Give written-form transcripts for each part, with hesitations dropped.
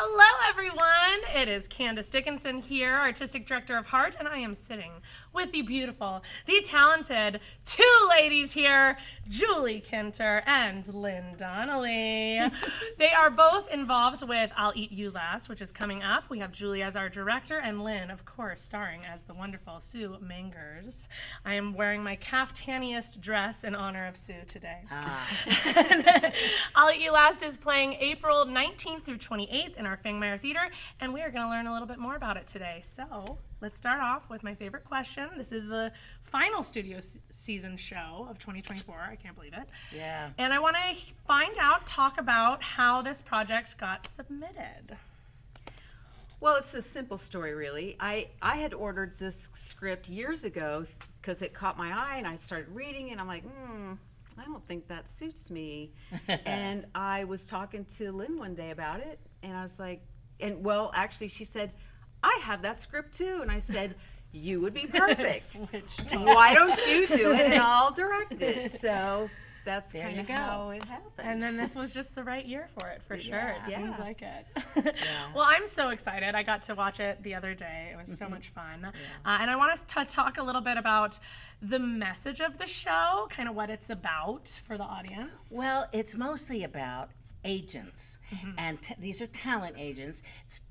Hello, everyone. It is Candice Dickinson here, Artistic Director of HART, and I am sitting with the beautiful, the talented two ladies here, Julie Kinter and Lyn Donley. They are both involved with I'll Eat You Last, which is coming up. We have Julie as our director, and Lyn, of course, starring as the wonderful Sue Mengers. I am wearing my caftaniest dress in honor of Sue today. I'll Eat You Last is playing April 19th through 28th in our Fangmeyer Theater, and we are going to learn a little bit more about it today. So let's start off with my favorite question. This is the final studio season show of 2024. I can't believe it. Yeah. And I want to talk about how this project got submitted. Well, it's a simple story, really. I had ordered this script years ago because it caught my eye, and I started reading, and I'm like, I don't think that suits me. And I was talking to Lyn one day about it, and I was like, actually, she said, I have that script too. And I said, you would be perfect. Why don't you do it and I'll direct it? So that's kind of how it happened. And then this was just the right year for it, for sure. It seems like it. Yeah. Well, I'm so excited. I got to watch it the other day. It was so much fun. And I want us to talk a little bit about the message of the show, kind of what it's about for the audience. Well, it's mostly about agents, and these are talent agents.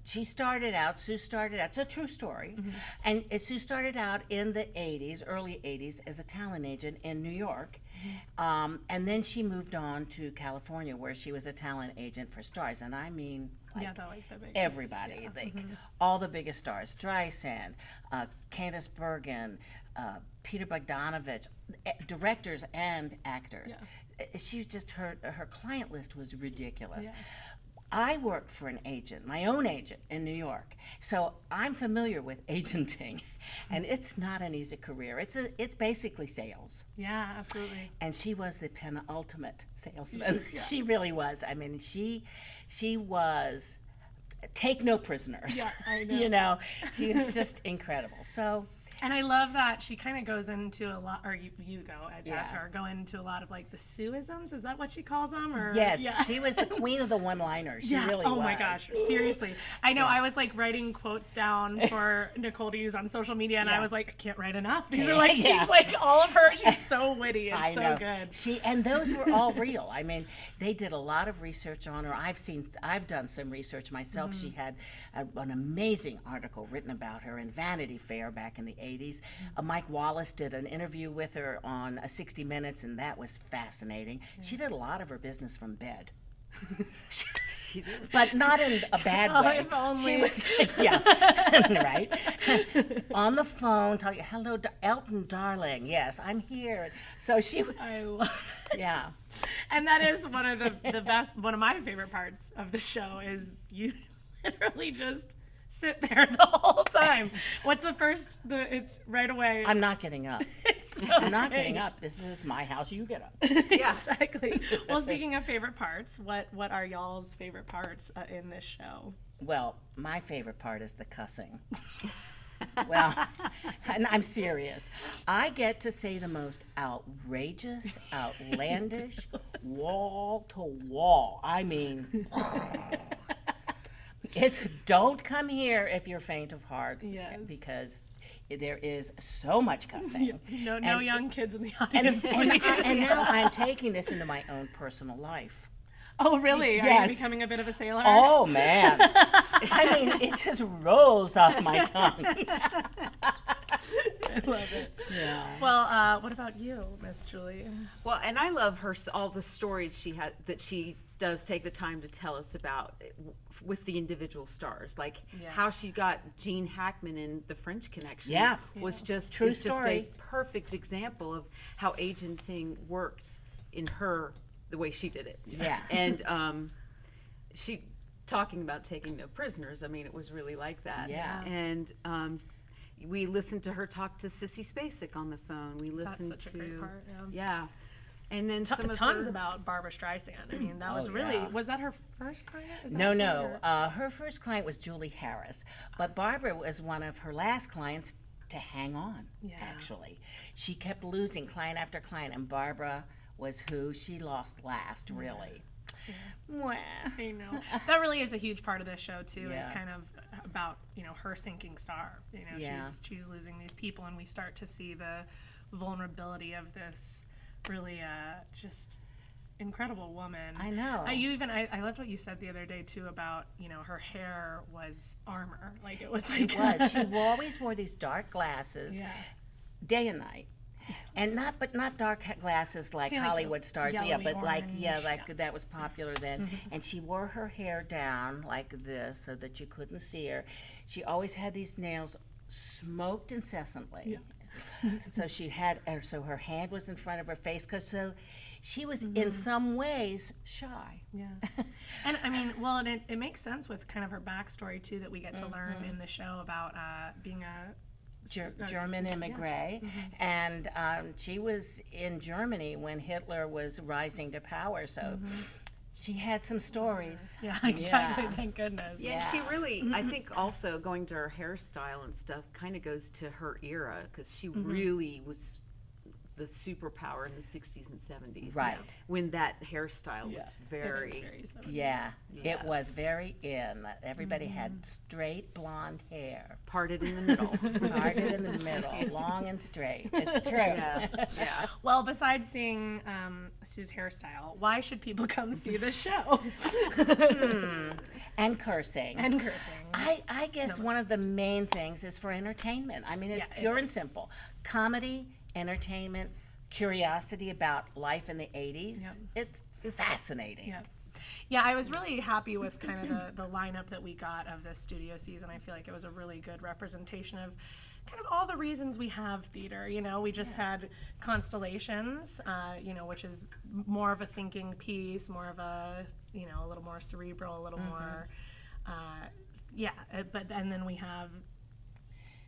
Sue started out, it's a true story, and Sue started out in the 80s, early 80s, as a talent agent in New York, and then she moved on to California, where she was a talent agent for stars, and I mean, the biggest, everybody, all the biggest stars, Streisand, Candice Bergen, Peter Bogdanovich, directors and actors. She just, her client list was ridiculous. I worked for an agent, my own agent in New York, so I'm familiar with agenting, and it's not an easy career. It's basically sales. Yeah, absolutely. And she was the penultimate salesman. She really was. I mean, she was take no prisoners. Yeah, I know. You know, she was just incredible. So. And I love that she kind of goes into a lot, or you go, I'd ask her, go into a lot of like the Sueisms. Is that what she calls them? Or, yes, she was the queen of the one-liners. She really was. Oh my gosh, seriously. I know, I was like writing quotes down for Nicole to use on social media, and I was like, I can't write enough. These are like, she's like, all of her, she's so witty and so good. And those were all real. I mean, they did a lot of research on her. I've done some research myself. She had an amazing article written about her in Vanity Fair back in the 80s. Mike Wallace did an interview with her on 60 Minutes, and that was fascinating. She did a lot of her business from bed. But not in a bad way. If only. She was, right? On the phone, talking, hello, Elton, darling. Yes, I'm here. So she was. I love it. Yeah. And that is one of the best, one of my favorite parts of the show is you literally just sit there the whole time. What's the first? It's right away. I'm not getting up. It's so I'm not great. getting up. This is my house. You get up. Exactly. Well, speaking of favorite parts, what are y'all's favorite parts in this show? Well, my favorite part is the cussing. Well, and I'm serious. I get to say the most outrageous, outlandish, wall to wall. I mean, it's don't come here if you're faint of heart. Yes. Because there is so much cussing. No young kids in the audience. And now I'm taking this into my own personal life. Oh, really? Yes. Are you becoming a bit of a sailor? Oh, man. I mean, it just rolls off my tongue. I love it. Yeah. Well, what about you, Miss Julie? Well, and I love all the stories she had that she does take the time to tell us about with the individual stars, like how she got Gene Hackman in The French Connection. Was just true just story. a perfect example of how agenting worked in her the way she did it. Yeah. And she talking about taking no prisoners. I mean, it was really like that. Yeah. And we listened to her talk to Sissy Spacek on the phone. We listened That's such a great part. Yeah. And then tons about Barbara Streisand. I mean, that was really, was that her first client? No. Her first client was Julie Harris, but Barbara was one of her last clients to hang on, actually. She kept losing client after client, and Barbara was who she lost last, really. Mwah. I know. That really is a huge part of this show too. Is Yeah. kind of about her sinking star. Yeah. She's losing these people, and we start to see the vulnerability of this really just incredible woman. I know. I loved what you said the other day too about her hair was armor. Like it was like It was. She always wore these dark glasses, yeah. day and night. And not dark glasses like Feel like Hollywood stars, yellowy but like orange, that was popular then. And she wore her hair down like this so that you couldn't see her. She always had these nails smoked incessantly. So she had, so her hand was in front of her face, so she was in some ways shy. Yeah. And I mean, well, and it makes sense with kind of her backstory too that we get to learn in the show about being a German immigrant, and she was in Germany when Hitler was rising to power, so she had some stories. Yeah, exactly. Yeah. Thank goodness. Yeah, she really, I think also going to her hairstyle and stuff kind of goes to her era because she really was the superpower in the 60s and 70s. Right. When that hairstyle was very, It is very 70s. Yeah, it was Yes. very in. Everybody had straight blonde hair, parted in the middle. parted in the middle, long and straight. It's true. Yeah, yeah. Well, besides seeing Sue's hairstyle, why should people come see this show? And cursing. And cursing. I guess one of the main things is for entertainment. I mean, it's Yeah, it pure and simple. Comedy, entertainment, curiosity about life in the 80s. Yep. It's fascinating. Yeah. Yeah, I was really happy with kind of the lineup that we got of this studio season. I feel like it was a really good representation of kind of all the reasons we have theater. We just had Constellations, which is more of a thinking piece, more of a, a little more cerebral, a little more, and then we have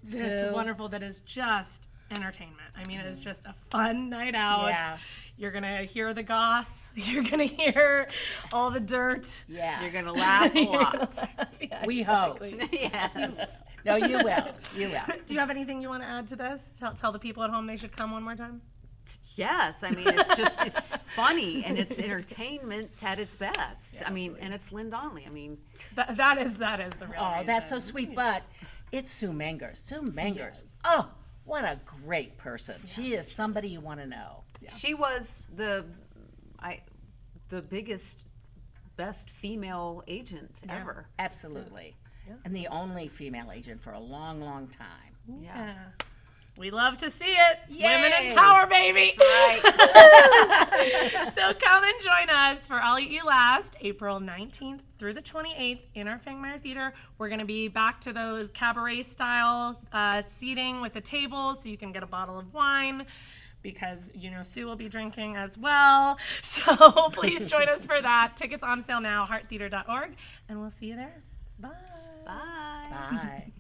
this So- wonderful that is just entertainment. I mean, it is just a fun night out. Yeah. You're gonna hear the goss. You're gonna hear all the dirt. Yeah. You're going to laugh a lot. Yeah, We hope. exactly. Yes. No, you will. You will. Do you have anything you want to add to this? Tell the people at home they should come one more time. Yes, I mean, it's funny and it's entertainment at its best. Yeah, I mean, absolutely. and it's Lyn Donley. I mean, That is the real Oh, reason. that's so sweet. But it's Sue Mengers. Sue Mengers. Yes. Oh, what a great person. She is somebody you want to know. she was the biggest, best female agent ever. Absolutely. And the only female agent for a long, long time. Yeah. We love to see it. Women in Yay. power, baby. Right. So come and join us for I'll Eat You Last, April 19th through the 28th in our Fangmeyer Theater. We're going to be back to those cabaret-style seating with the tables so you can get a bottle of wine because, Sue will be drinking as well. So please join us for that. Tickets on sale now, hearttheater.org, and we'll see you there. Bye. Bye. Bye.